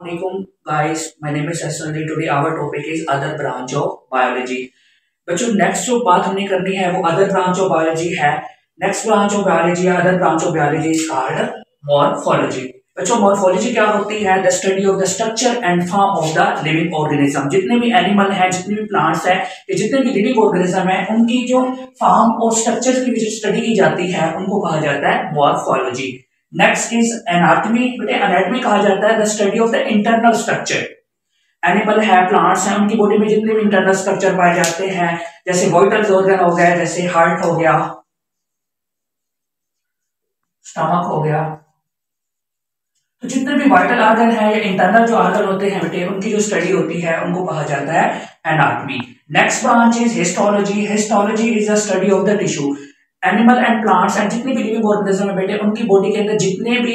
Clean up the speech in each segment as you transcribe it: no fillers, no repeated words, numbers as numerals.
Assalamualaikum guys, my name is Hassan. Today our topic is other branch of biology. बच्चों next जो बात हमने करनी है वो अदर ब्रांच ऑफ बायोलॉजी है। नेक्स्ट ब्रांच ऑफ बायोलॉजी या other branch of biology is called morphology. बच्चों मॉर्फोलॉजी क्या होती है? The study of the structure and form of the living organism. जितने भी एनिमल है, जितने भी प्लांट्स है, या जितने भी लिविंग ऑर्गेनिज्म है, उनकी जो फॉर्म और स्ट्रक्चर की जो स्टडी की जाती है उनको कहा जाता है मॉर्फोलॉजी। Next is anatomy. बेटे एनाटॉमी कहा जाता है the study of the internal structure. Animal है, प्लांट्स हैं, उनकी बॉडी में जितने भी इंटरनल स्ट्रक्चर पाए जाते हैं, जैसे वाइटल ऑर्गन हो गया, जैसे हार्ट हो गया, स्टमक हो गया, तो जितने भी वाइटल ऑर्गन है या इंटरनल जो ऑर्गन होते हैं बेटे उनकी जो स्टडी होती है उनको कहा जाता है anatomy. Next branch is histology. Histology is the study of the tissue. Animal and plants and जितने भी लिविंग ऑर्गेनिज्म है बेटे उनकी बॉडी के अंदर जितने भी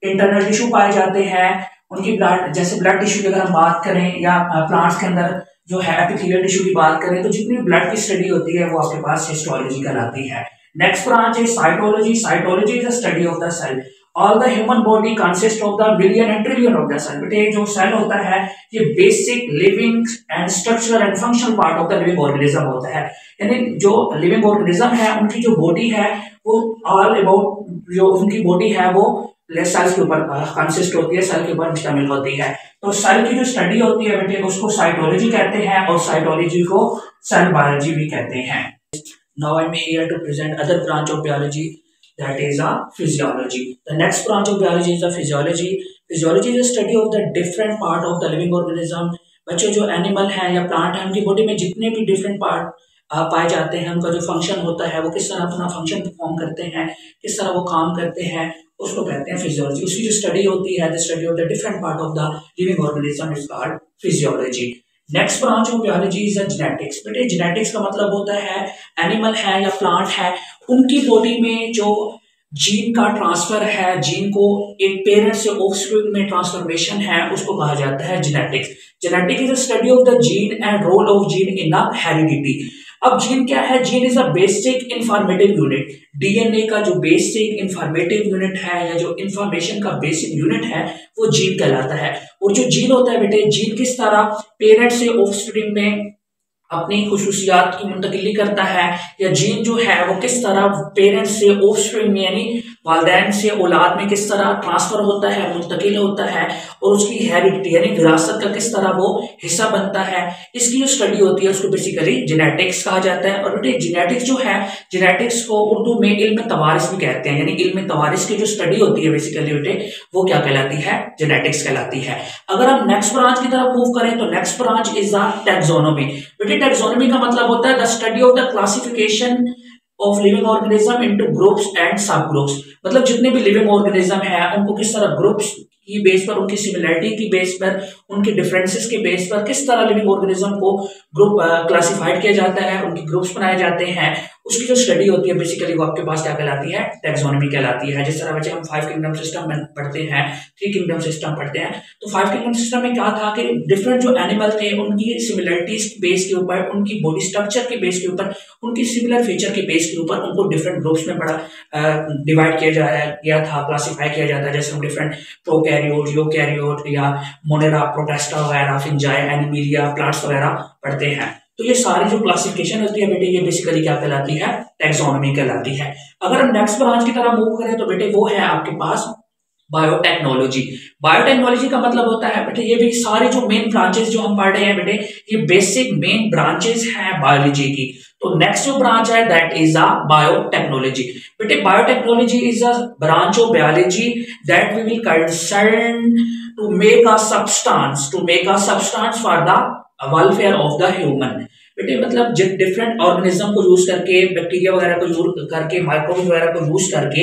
इंटरनल टिश्यू पाए जाते हैं, उनकी ब्लड, जैसे ब्लड टिश्यू की अगर हम बात करें या प्लांट्स के अंदर जो है एपिथेलियल टिश्यू की बात करें, तो जितनी भी ब्लड की स्टडी होती है वो आपके पास हिस्टोलॉजी कहलाती है। Next branch is cytology. Cytology is the study of the cell. All the human body consist of the billion and trillion of the cell. बेटे जो सेल होता है ये basic living and structural and functional part of the living organism होता है। यानी जो living organism है उनकी जो बॉडी है वो ऑल अबाउट जो उनकी बॉडी है वो सेल्स के ऊपर कंसिस्ट होती है, सेल के ऊपर मुश्तमिल होती है। तो सेल की जो स्टडी होती है बेटे उसको साइटोलॉजी कहते हैं और साइटोलॉजी को सेल बायोलॉजी भी कहते हैं। Now I am here to present other branch of biology, that is a physiology. The next branch of biology is the physiology. Physiology is a study of the different part of the living organism. बच्चों जो animal है या plant है उनकी body में जितने भी different part पाए जाते हैं, उनका जो फंक्शन होता है वो किस तरह अपना फंक्शन परफॉर्म करते हैं, किस तरह वो काम करते हैं, उसको कहते हैं फिजियोलॉजी। उसकी जो स्टडी होती है the study of the different part of the living organism is called physiology. Next branch of biology is genetics. बेटे जेनेटिक्स का मतलब होता है एनिमल है या प्लांट है उनकी बॉडी में जो जीन का ट्रांसफर है, जीन को एक पेरेंट से ऑफस्प्रिंग में ट्रांसफॉर्मेशन है, उसको कहा जाता है genetics. Genetic is the study of the gene and role of gene in the heredity. अब जीन क्या है? Gene is a basic informative unit. DNA का जो बेसिक इंफॉर्मेटिव यूनिट है या जो इंफॉर्मेशन का बेसिक यूनिट है वो जीन कहलाता है। और जो जीन होता है बेटे, जीन किस तरह पेरेंट से ऑफस्प्रिंग में अपनी खुसूसियात की मुंतकिली करता है, या जीन जो है वो किस तरह पेरेंट्स से ऑफस्प्रिंग यानी वालिदैन से औलाद में किस तरह ट्रांसफर होता है, मुंतकिल होता है, और उसकी हेरिडिटी यानी विरासत का किस तरह वो हिस्सा बनता है, इसकी जो स्टडी होती है उसको बेसिकली जेनेटिक्स कहा जाता है। और बेटे जेनेटिक्स जो है, जेनेटिक्स को उर्दू में इल्म तवारिस भी कहते हैं, यानी इल्म तवारिस की जो स्टडी होती है बेसिकली बेटे वो क्या कहलाती है? जेनेटिक्स कहलाती है। अगर हम नेक्स्ट ब्रांच की तरफ मूव करें तो next branch is the taxonomy. बेटे टैक्सोनॉमी का मतलब होता है the study of the classification of living organism into groups and सब ग्रुप्स। मतलब जितने भी लिविंग ऑर्गेनिज्म है उनको किस तरह ग्रुप्स की बेस पर, उनकी सिमिलरिटी की बेस पर, उनके डिफरेंसेस के बेस पर किस तरह लिविंग ऑर्गेनिज्म को ग्रुप क्लासिफाइड किया जाता है, उनकी ग्रुप्स बनाए जाते हैं, उसकी जो स्टडी होती है बेसिकली वो आपके पास क्या कहलाती है? टैक्सोनॉमी कहलाती है। जिस तरह बच्चे हम 5 किंगडम सिस्टम में पढ़ते हैं, 3 किंगडम सिस्टम पढ़ते हैं, तो 5 किंगडम सिस्टम में क्या था कि डिफरेंट जो एनिमल थे उनकी सिमिलरिटीज के बेस के ऊपर, उनकी बॉडी स्ट्रक्चर के बेस के ऊपर, उनकी सिमिलर फीचर के बेस के ऊपर उनको डिफरेंट ग्रुप्स में बड़ा डिवाइड किया गया था, क्लासीफाई किया जाता है। जैसे हम डिफरेंट प्रोकैरियोट, यूकैरियोट या मोनेरा, प्रोटेस्टा वगैरह, फिंजाई, एनिमीलिया, प्लांट्स वगैरह पढ़ते हैं। तो ये सारी जो क्लासिफिकेशन होती है बेटे ये बेसिकली क्या कहलाती है? टैक्सोनॉमी कहलाती है। अगर हम नेक्स्ट ब्रांच की तरफ मूव करें तो बेटे वो है आपके पास बायोटेक्नोलॉजी। बायोटेक्नोलॉजी का मतलब होता है बेटे ये भी सारे जो मेन ब्रांचेस जो हम पढ़ रहे हैं बेटे ये बेसिक मेन ब्रांचेस हैं बायोलॉजी की। तो नेक्स्ट जो ब्रांच है दैट इज अ बायोटेक्नोलॉजी। बेटे biotechnology is a branch of biology that we will concern to make a substance for the welfare of the human. बेटे मतलब डिफरेंट ऑर्गेनिज्म को use करके, बैक्टीरिया वगैरह को यूज करके, माइक्रोब वगैरह को यूज करके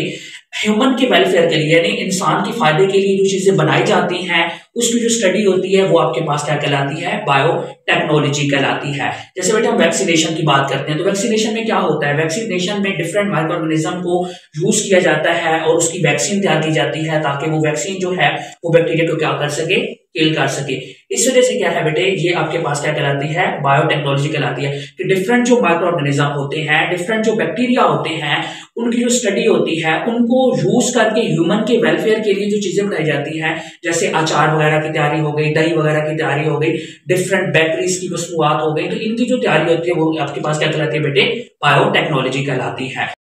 ह्यूमन के वेलफेयर के लिए यानी इंसान के फायदे के लिए जो चीजें बनाई जाती हैं उसकी जो स्टडी होती है वो आपके पास क्या कहलाती है? बायोटेक्नोलॉजी कहलाती है। जैसे बेटे हम वैक्सीनेशन की बात करते हैं तो वैक्सीनेशन में क्या होता है? वैक्सीनेशन में डिफरेंट माइक्रो ऑर्गेनिज्म को यूज किया जाता है और उसकी वैक्सीन तैयार की जाती है ताकि वो वैक्सीन जो है वो बैक्टीरिया को क्या कर सके? किल कर सके। इस वजह से क्या है बेटे ये आपके पास क्या कहलाती है? बायोटेक्नोलॉजी कहलाती है कि डिफरेंट जो माइक्रो ऑर्गेनिज्म होते हैं, डिफरेंट जो बैक्टीरिया होते हैं उनकी जो स्टडी होती है उनको यूज करके ह्यूमन के वेलफेयर के लिए जो चीजें बनाई जाती हैं, जैसे अचार वगैरह की तैयारी हो गई, दही वगैरह की तैयारी हो गई, डिफरेंट बेकरीज की मसनूआत हो गई, तो इनकी जो तैयारी होती है वो आपके पास क्या कहलाती है बेटे, बायोटेक्नोलॉजी कहलाती है।